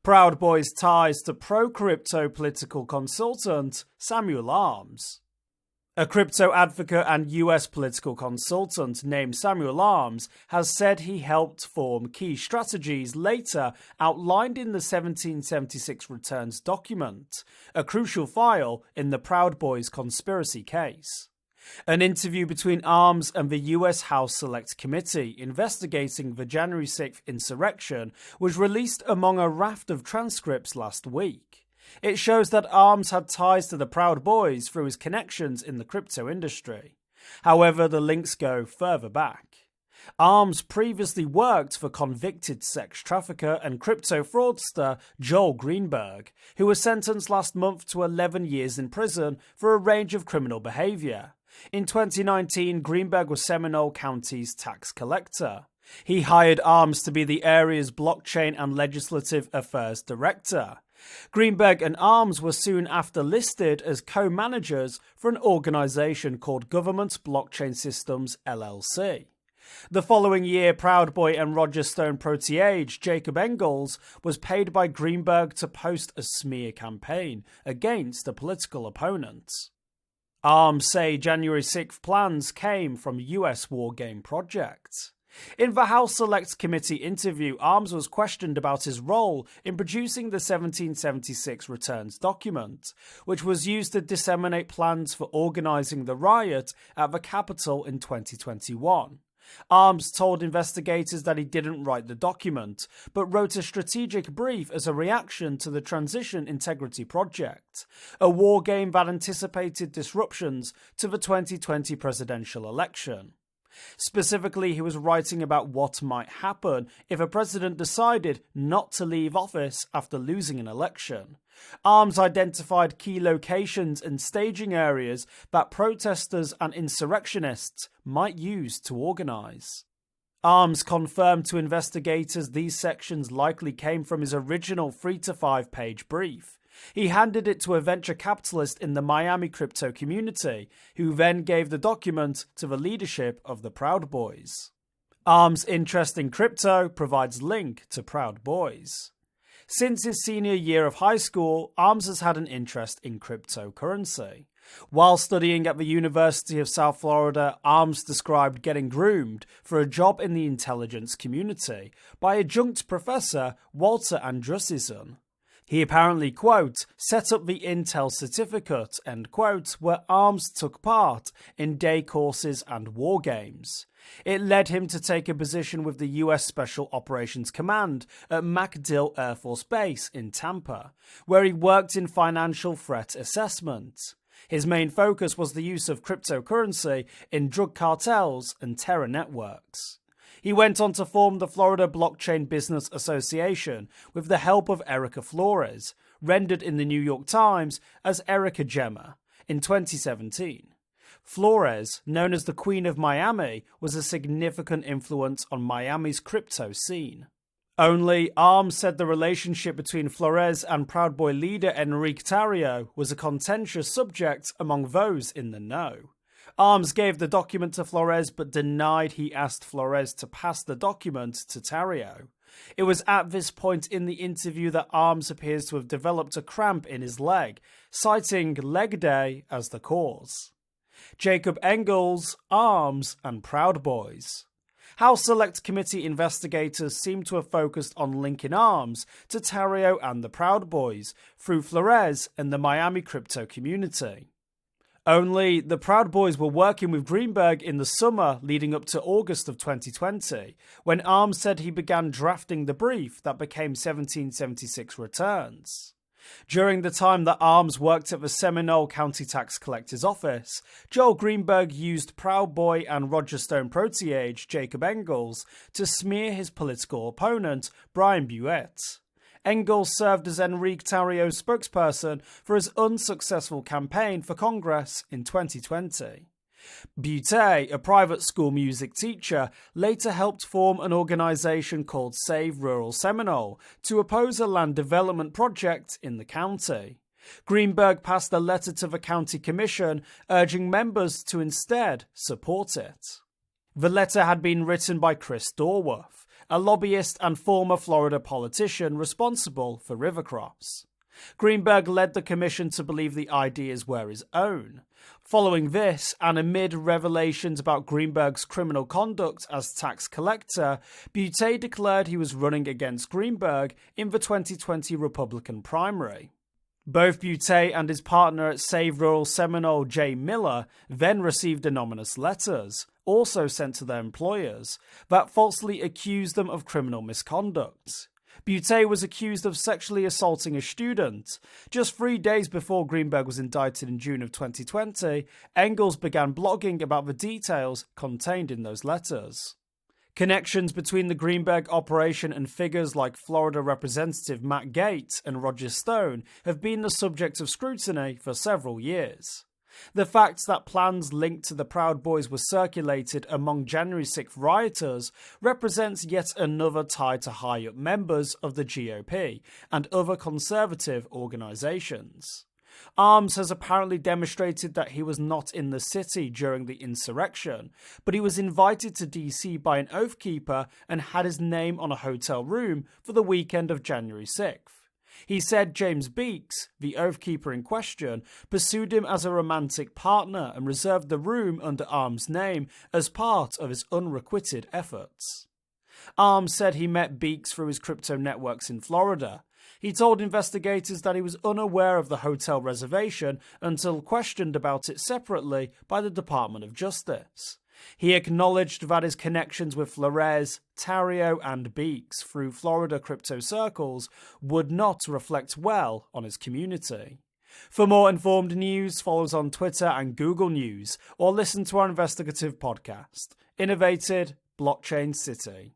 Proud Boy's ties to pro-crypto political consultant Samuel Arms. A crypto advocate and US political consultant named Samuel Arms has said he helped form key strategies later outlined in the 1776 returns document, a crucial file in the Proud Boys conspiracy case. An interview between Arms and the US House Select Committee investigating the January 6th insurrection was released among a raft of transcripts last week. It shows that Arms had ties to the Proud Boys through his connections in the crypto industry. However, the links go further back. Arms previously worked for convicted sex trafficker and crypto fraudster Joel Greenberg, who was sentenced last month to 11 years in prison for a range of criminal behavior. In 2019, Greenberg was Seminole County's tax collector. He hired Arms to be the area's blockchain and legislative affairs director. Greenberg and Arms were soon after listed as co-managers for an organization called Government Blockchain Systems LLC. The following year, Proud Boy and Roger Stone protege Jacob Engels was paid by Greenberg to post a smear campaign against a political opponent. Arms say January 6th plans came from US war game project. In the House Select Committee interview, Arms was questioned about his role in producing the 1776 returns document, which was used to disseminate plans for organising the riot at the Capitol in 2021. Arms told investigators that he didn't write the document, but wrote a strategic brief as a reaction to the Transition Integrity Project, a war game that anticipated disruptions to the 2020 presidential election. Specifically, he was writing about what might happen if a president decided not to leave office after losing an election. Arms identified key locations and staging areas that protesters and insurrectionists might use to organize. Arms confirmed to investigators these sections likely came from his original 3 to 5 page brief. He handed it to a venture capitalist in the Miami crypto community, who then gave the document to the leadership of the Proud Boys. Arms' interest in crypto provides link to Proud Boys. Since his senior year of high school, Arms has had an interest in cryptocurrency. While studying at the University of South Florida, Arms described getting groomed for a job in the intelligence community by adjunct professor Walter Andrussison. He apparently, quote, set up the Intel certificate, end quote, where Arms took part in day courses and war games. It led him to take a position with the US Special Operations Command at MacDill Air Force Base in Tampa, where he worked in financial threat assessment. His main focus was the use of cryptocurrency in drug cartels and terror networks. He went on to form the Florida Blockchain Business Association with the help of Erica Flores, rendered in the New York Times as Erica Gemma, in 2017. Flores, known as the Queen of Miami, was a significant influence on Miami's crypto scene. Only Arms said the relationship between Flores and Proud Boy leader Enrique Tarrio was a contentious subject among those in the know. Arms gave the document to Flores but denied he asked Flores to pass the document to Tarrio. It was at this point in the interview that Arms appears to have developed a cramp in his leg, citing leg day as the cause. Jacob Engels, Arms, and Proud Boys. House Select Committee investigators seem to have focused on linking Arms to Tarrio and the Proud Boys through Flores and the Miami crypto community. Only the Proud Boys were working with Greenberg in the summer leading up to August of 2020, when Arms said he began drafting the brief that became 1776 returns. During the time that Arms worked at the Seminole County Tax Collector's office, Joel Greenberg used Proud Boy and Roger Stone protege Jacob Engels to smear his political opponent, Brian Buette. Engels served as Enrique Tarrio's spokesperson for his unsuccessful campaign for Congress in 2020. Butte, a private school music teacher, later helped form an organization called Save Rural Seminole to oppose a land development project in the county. Greenberg passed a letter to the county commission urging members to instead support it. The letter had been written by Chris Dorworth, a lobbyist and former Florida politician responsible for Rivercross. Greenberg led the commission to believe the ideas were his own. Following this, and amid revelations about Greenberg's criminal conduct as tax collector, Butte declared he was running against Greenberg in the 2020 Republican primary. Both Butte and his partner at Save Rural Seminole, Jay Miller, then received anonymous letters, also sent to their employers, that falsely accused them of criminal misconduct. Butte was accused of sexually assaulting a student. Just 3 days before Greenberg was indicted in June of 2020, Engels began blogging about the details contained in those letters. Connections between the Greenberg operation and figures like Florida Representative Matt Gaetz and Roger Stone have been the subject of scrutiny for several years. The fact that plans linked to the Proud Boys were circulated among January 6th rioters represents yet another tie to high-up members of the GOP and other conservative organizations. Arms has apparently demonstrated that he was not in the city during the insurrection, but he was invited to DC by an oath keeper and had his name on a hotel room for the weekend of January 6th. He said James Beeks, the oath keeper in question, pursued him as a romantic partner and reserved the room under Arms' name as part of his unrequited efforts. Arms said he met Beeks through his crypto networks in Florida. He told investigators that he was unaware of the hotel reservation until questioned about it separately by the Department of Justice. He acknowledged that his connections with Flores, Tarrio, and Beeks through Florida crypto circles would not reflect well on his community. For more informed news, follow us on Twitter and Google News, or listen to our investigative podcast, Innovated Blockchain City.